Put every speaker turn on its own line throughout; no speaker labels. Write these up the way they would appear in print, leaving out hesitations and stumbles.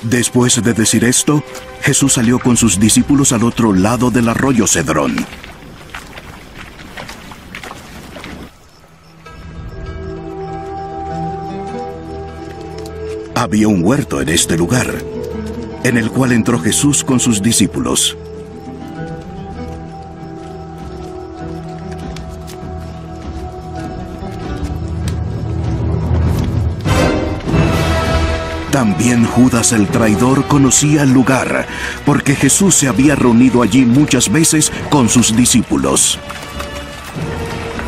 Después de decir esto, Jesús salió con sus discípulos al otro lado del arroyo Cedrón. Había un huerto en este lugar, en el cual entró Jesús con sus discípulos. También Judas el traidor conocía el lugar, porque Jesús se había reunido allí muchas veces con sus discípulos.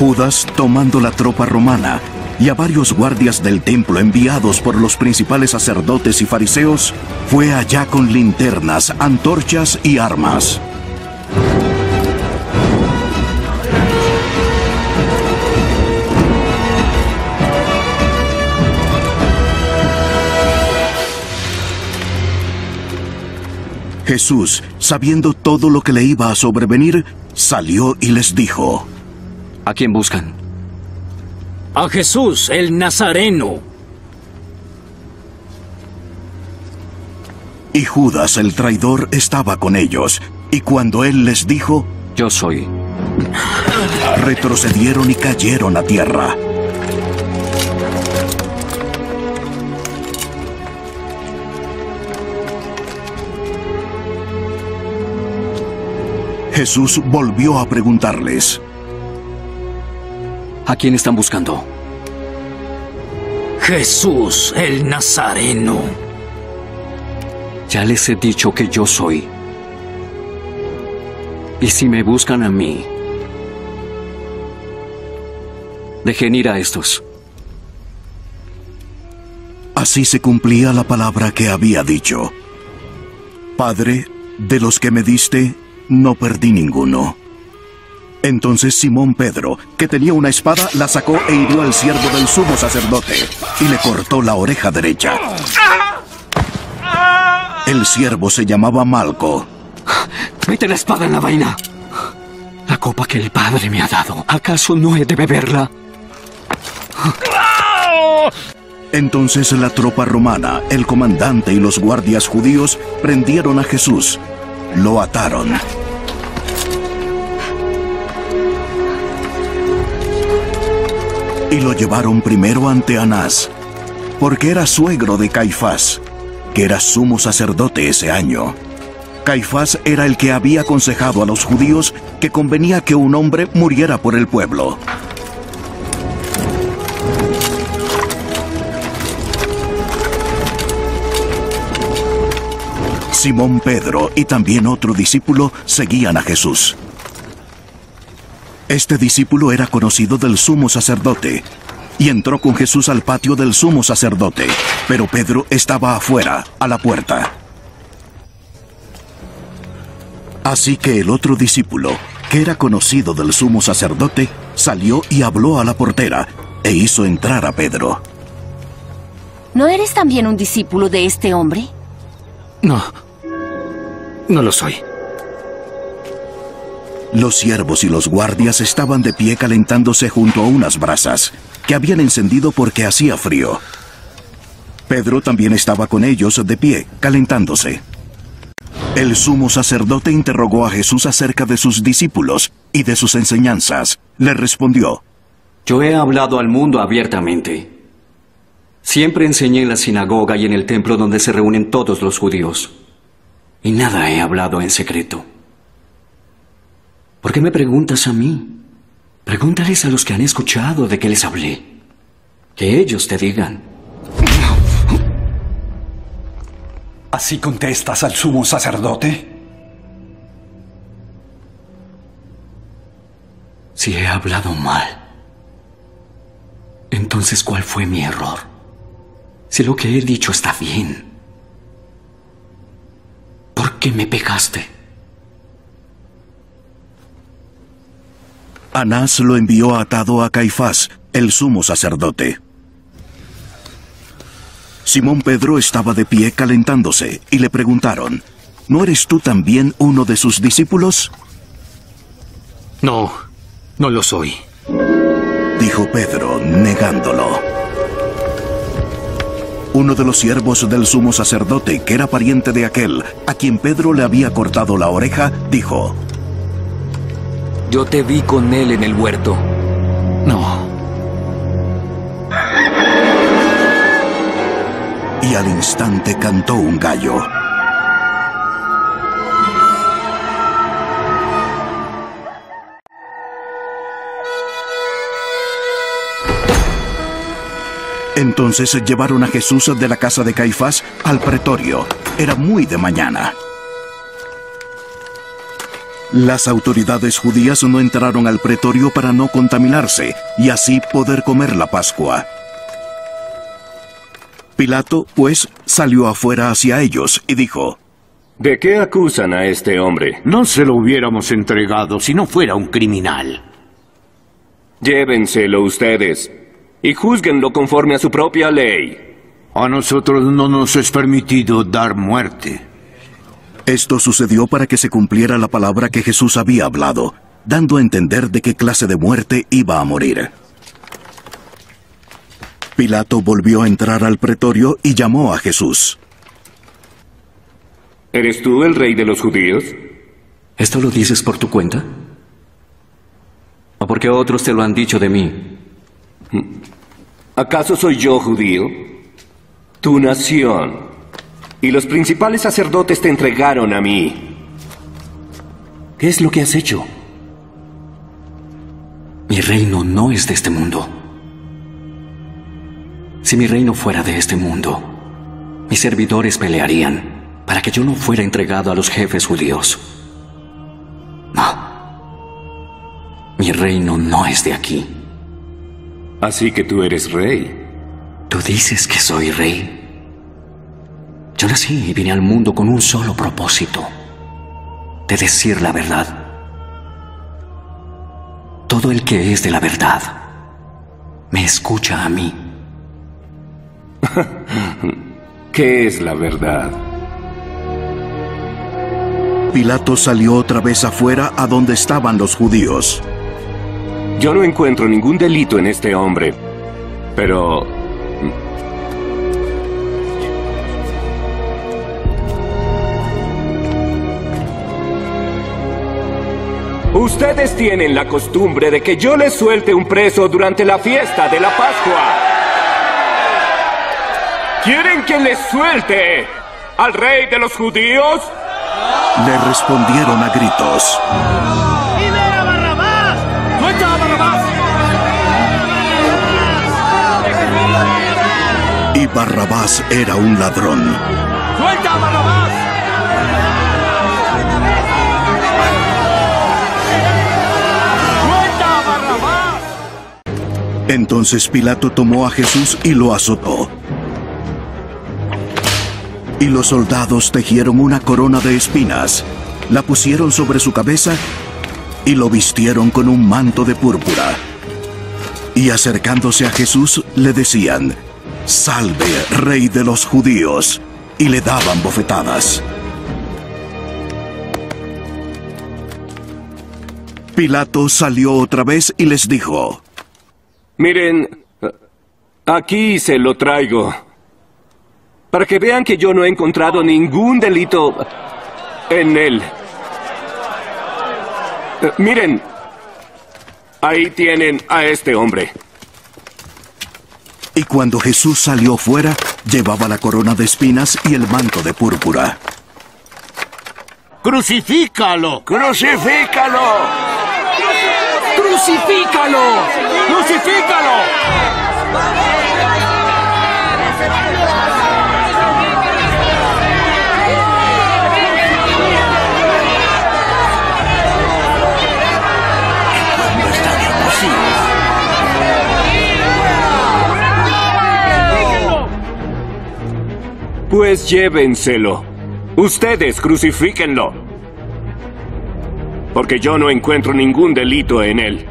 Judas, tomando la tropa romana y a varios guardias del templo enviados por los principales sacerdotes y fariseos, fue allá con linternas, antorchas y armas. Jesús, sabiendo todo lo que le iba a sobrevenir, salió y les dijo:
¿A quién buscan?
A Jesús, el Nazareno.
Y Judas el traidor estaba con ellos, y cuando él les dijo:
Yo soy,
retrocedieron y cayeron a tierra. Jesús volvió a preguntarles:
¿a quién están buscando?
Jesús, el Nazareno.
Ya les he dicho que yo soy. Y si me buscan a mí, dejen ir a estos.
Así se cumplía la palabra que había dicho: Padre, de los que me diste, no perdí ninguno. Entonces Simón Pedro, que tenía una espada, la sacó e hirió al siervo del sumo sacerdote y le cortó la oreja derecha. El siervo se llamaba Malco.
Mete la espada en la vaina. La copa que el Padre me ha dado, ¿acaso no he de beberla?
Entonces la tropa romana, el comandante y los guardias judíos prendieron a Jesús. Lo ataron. Y lo llevaron primero ante Anás, porque era suegro de Caifás, que era sumo sacerdote ese año. Caifás era el que había aconsejado a los judíos que convenía que un hombre muriera por el pueblo. Simón Pedro y también otro discípulo seguían a Jesús. Este discípulo era conocido del sumo sacerdote y entró con Jesús al patio del sumo sacerdote, pero Pedro estaba afuera, a la puerta. Así que el otro discípulo, que era conocido del sumo sacerdote, salió y habló a la portera e hizo entrar a Pedro.
¿No eres también un discípulo de este hombre?
No, no lo soy.
Los siervos y los guardias estaban de pie calentándose junto a unas brasas que habían encendido porque hacía frío. Pedro también estaba con ellos de pie, calentándose. El sumo sacerdote interrogó a Jesús acerca de sus discípulos y de sus enseñanzas. Le respondió:
Yo he hablado al mundo abiertamente. Siempre enseñé en la sinagoga y en el templo donde se reúnen todos los judíos. Y nada he hablado en secreto. ¿Por qué me preguntas a mí? Pregúntales a los que han escuchado de qué les hablé. Que ellos te digan.
¿Así contestas al sumo sacerdote?
Si he hablado mal, entonces ¿cuál fue mi error? Si lo que he dicho está bien, ¿por qué me pegaste?
Anás lo envió atado a Caifás, el sumo sacerdote. Simón Pedro estaba de pie calentándose y le preguntaron: ¿No eres tú también uno de sus discípulos?
No, no lo soy.
Dijo Pedro, negándolo. Uno de los siervos del sumo sacerdote, que era pariente de aquel a quien Pedro le había cortado la oreja, dijo:
Yo te vi con él en el huerto.
No.
Y al instante cantó un gallo. Entonces llevaron a Jesús de la casa de Caifás al pretorio. Era muy de mañana. Las autoridades judías no entraron al pretorio para no contaminarse y así poder comer la Pascua. Pilato, pues, salió afuera hacia ellos y dijo:
¿De qué acusan a este hombre?
No se lo hubiéramos entregado si no fuera un criminal.
Llévenselo ustedes y júzguenlo conforme a su propia ley.
A nosotros no nos es permitido dar muerte.
Esto sucedió para que se cumpliera la palabra que Jesús había hablado, dando a entender de qué clase de muerte iba a morir. Pilato volvió a entrar al pretorio y llamó a Jesús.
¿Eres tú el rey de los judíos?
¿Esto lo dices por tu cuenta? ¿O porque otros te lo han dicho de mí?
¿Acaso soy yo judío? Tu nación y los principales sacerdotes te entregaron a mí. ¿Qué es lo que has hecho?
Mi reino no es de este mundo. Si mi reino fuera de este mundo, mis servidores pelearían para que yo no fuera entregado a los jefes judíos. No. Mi reino no es de aquí.
Así que tú eres rey.
¿Tú dices que soy rey? Yo nací y vine al mundo con un solo propósito: de decir la verdad. Todo el que es de la verdad me escucha a mí.
¿Qué es la verdad?
Pilato salió otra vez afuera a donde estaban los judíos.
Yo no encuentro ningún delito en este hombre, pero... Ustedes tienen la costumbre de que yo les suelte un preso durante la fiesta de la Pascua. ¿Quieren que les suelte al rey de los judíos?
Le respondieron a gritos.
¡Libera a Barrabás! ¡Suelta a Barrabás!
Y Barrabás era un ladrón.
¡Suelta a Barrabás! ¡Suelta a Barrabás!
Entonces Pilato tomó a Jesús y lo azotó. Y los soldados tejieron una corona de espinas, la pusieron sobre su cabeza y lo vistieron con un manto de púrpura. Y acercándose a Jesús le decían: «Salve, Rey de los judíos», y le daban bofetadas. Pilato salió otra vez y les dijo:
Miren, aquí se lo traigo, para que vean que yo no he encontrado ningún delito en él. Miren, ahí tienen a este hombre.
Y cuando Jesús salió fuera, llevaba la corona de espinas y el manto de púrpura.
¡Crucifícalo!
¡Crucifícalo!
¡Crucifícalo! ¡Crucifícalo!
Pues llévenselo. Ustedes crucifíquenlo. Porque yo no encuentro ningún delito en él.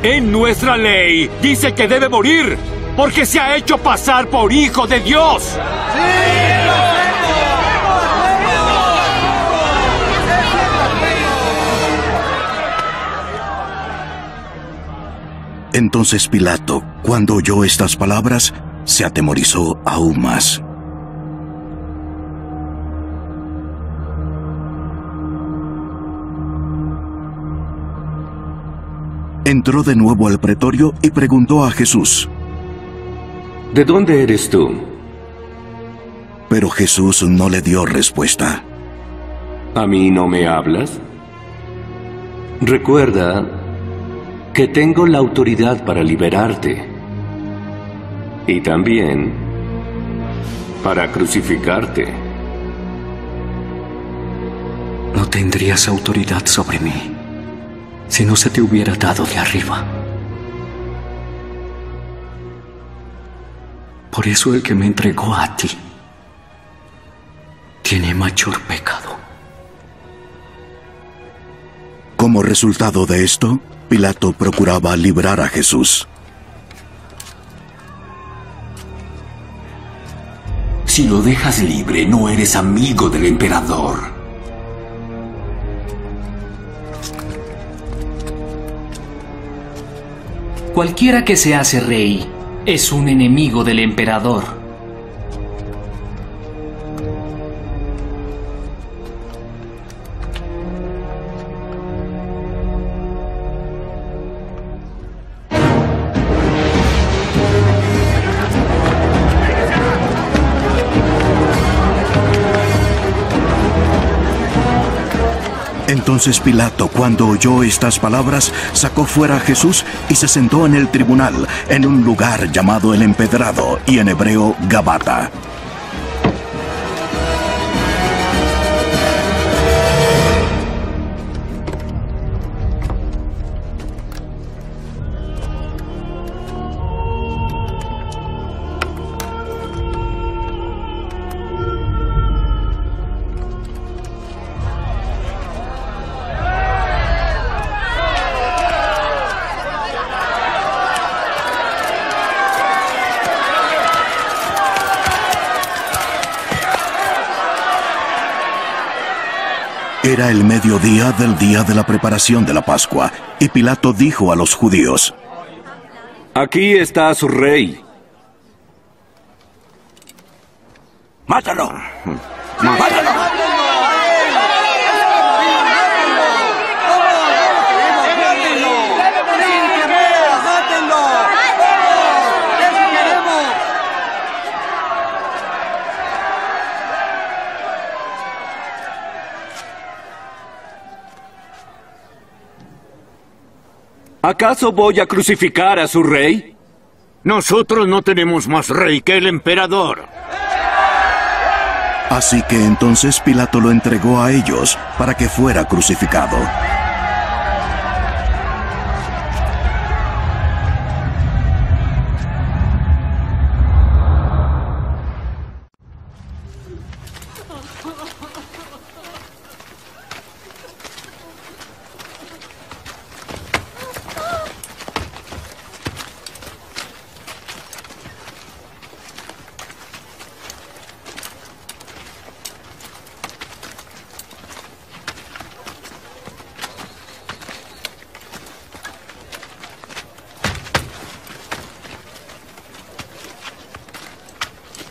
En nuestra ley dice que debe morir porque se ha hecho pasar por hijo de Dios.
Entonces Pilato, cuando oyó estas palabras, se atemorizó aún más. Entró de nuevo al pretorio y preguntó a Jesús:
¿De dónde eres tú?
Pero Jesús no le dio respuesta.
¿A mí no me hablas? Recuerda que tengo la autoridad para liberarte y también para crucificarte.
No tendrías autoridad sobre mí si no se te hubiera dado de arriba. Por eso el que me entregó a ti tiene mayor pecado.
Como resultado de esto, Pilato procuraba librar a Jesús.
Si lo dejas libre, no eres amigo del emperador.
Cualquiera que se hace rey es un enemigo del emperador.
Entonces Pilato, cuando oyó estas palabras, sacó fuera a Jesús y se sentó en el tribunal, en un lugar llamado el Empedrado, y en hebreo Gabata. Era el mediodía del día de la preparación de la Pascua, y Pilato dijo a los judíos:
Aquí está su rey.
¡Mátalo! ¡Mátalo!
¿Acaso voy a crucificar a su rey?
Nosotros no tenemos más rey que el emperador.
Así que entonces Pilato lo entregó a ellos para que fuera crucificado.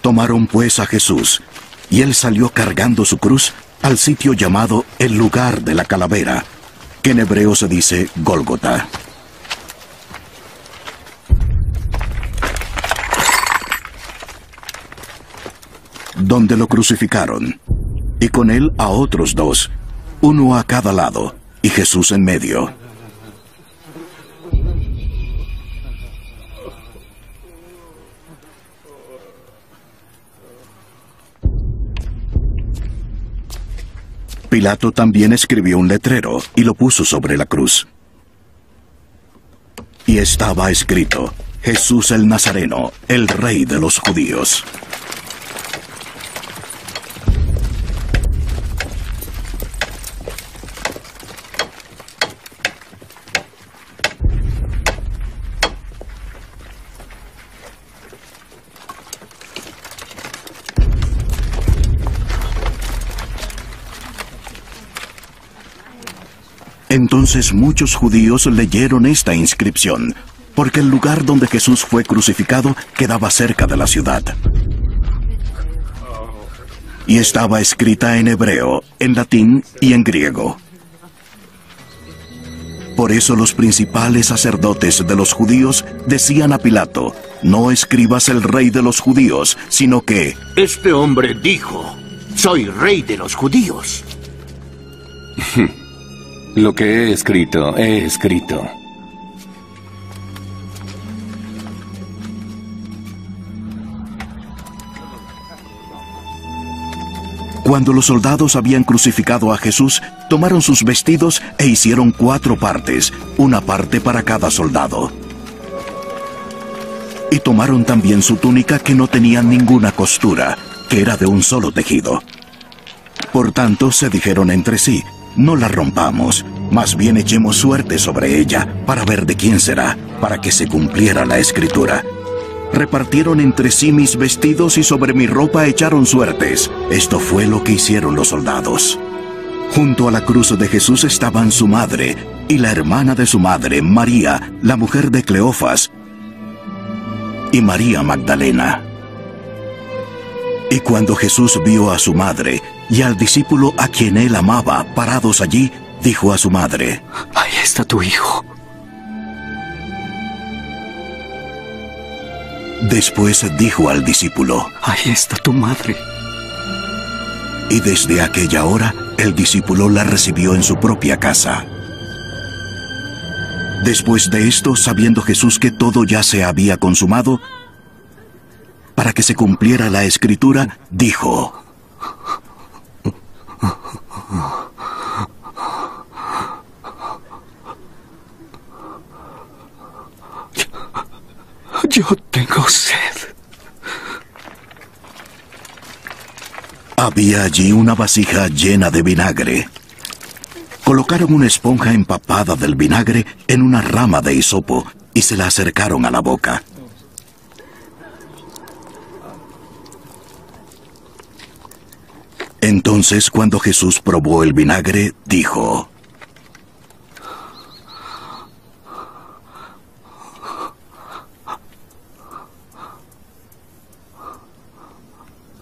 Tomaron pues a Jesús, y él salió cargando su cruz al sitio llamado el lugar de la calavera, que en hebreo se dice Gólgota. Donde lo crucificaron, y con él a otros dos, uno a cada lado, y Jesús en medio. Pilato también escribió un letrero y lo puso sobre la cruz. Y estaba escrito: Jesús el Nazareno, el Rey de los Judíos. Entonces muchos judíos leyeron esta inscripción, porque el lugar donde Jesús fue crucificado quedaba cerca de la ciudad. Y estaba escrita en hebreo, en latín y en griego. Por eso los principales sacerdotes de los judíos decían a Pilato: no escribas el rey de los judíos, sino que...
Este hombre dijo: soy rey de los judíos.
Lo que he escrito, he escrito.
Cuando los soldados habían crucificado a Jesús, tomaron sus vestidos e hicieron 4 partes, una parte para cada soldado. Y tomaron también su túnica, que no tenía ninguna costura, que era de un solo tejido. Por tanto, se dijeron entre sí: no la rompamos, más bien echemos suerte sobre ella, para ver de quién será, para que se cumpliera la escritura. Repartieron entre sí mis vestidos y sobre mi ropa echaron suertes. Esto fue lo que hicieron los soldados. Junto a la cruz de Jesús estaban su madre y la hermana de su madre, María, la mujer de Cleofas, y María Magdalena. Y cuando Jesús vio a su madre y al discípulo a quien él amaba parados allí, dijo a su madre:
ahí está tu hijo.
Después dijo al discípulo:
ahí está tu madre.
Y desde aquella hora, el discípulo la recibió en su propia casa. Después de esto, sabiendo Jesús que todo ya se había consumado, para que se cumpliera la escritura, dijo:
yo tengo sed.
Había allí una vasija llena de vinagre. Colocaron una esponja empapada del vinagre en una rama de hisopo y se la acercaron a la boca. Entonces, cuando Jesús probó el vinagre, dijo: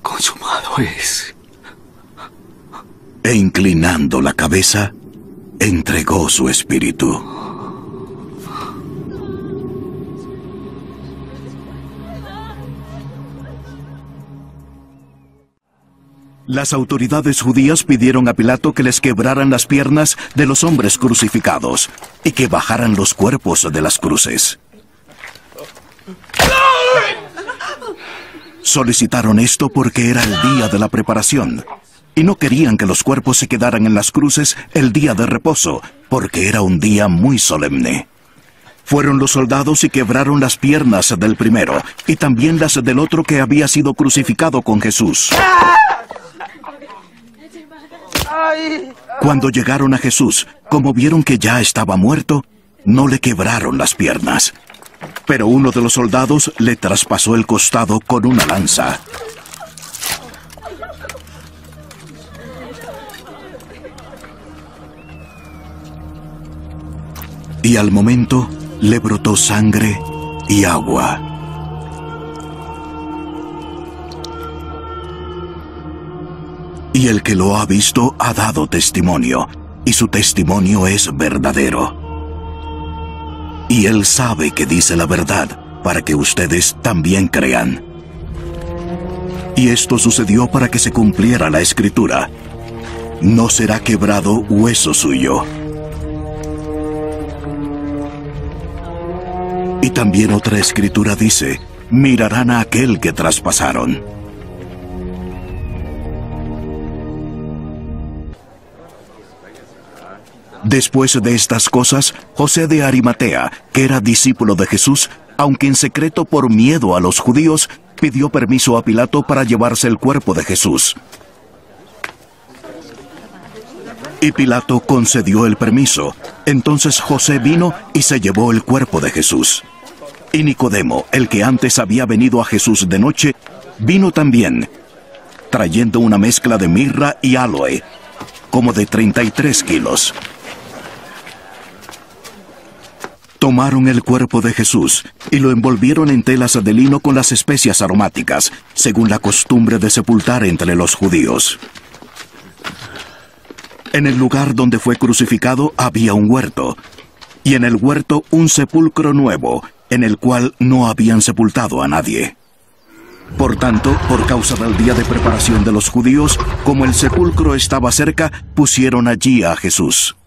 consumado es.
E inclinando la cabeza, entregó su espíritu. Las autoridades judías pidieron a Pilato que les quebraran las piernas de los hombres crucificados y que bajaran los cuerpos de las cruces. Solicitaron esto porque era el día de la preparación y no querían que los cuerpos se quedaran en las cruces el día de reposo, porque era un día muy solemne. Fueron los soldados y quebraron las piernas del primero y también las del otro que había sido crucificado con Jesús. Cuando llegaron a Jesús, como vieron que ya estaba muerto, no le quebraron las piernas. Pero uno de los soldados le traspasó el costado con una lanza. Y al momento le brotó sangre y agua. Y el que lo ha visto ha dado testimonio, y su testimonio es verdadero. Y él sabe que dice la verdad, para que ustedes también crean. Y esto sucedió para que se cumpliera la escritura: no será quebrado hueso suyo. Y también otra escritura dice: mirarán a aquel que traspasaron. Después de estas cosas, José de Arimatea, que era discípulo de Jesús, aunque en secreto por miedo a los judíos, pidió permiso a Pilato para llevarse el cuerpo de Jesús. Y Pilato concedió el permiso. Entonces José vino y se llevó el cuerpo de Jesús. Y Nicodemo, el que antes había venido a Jesús de noche, vino también, trayendo una mezcla de mirra y áloe, como de 33 kilos. Tomaron el cuerpo de Jesús y lo envolvieron en telas de lino con las especias aromáticas, según la costumbre de sepultar entre los judíos. En el lugar donde fue crucificado había un huerto, y en el huerto un sepulcro nuevo, en el cual no habían sepultado a nadie. Por tanto, por causa del día de preparación de los judíos, como el sepulcro estaba cerca, pusieron allí a Jesús.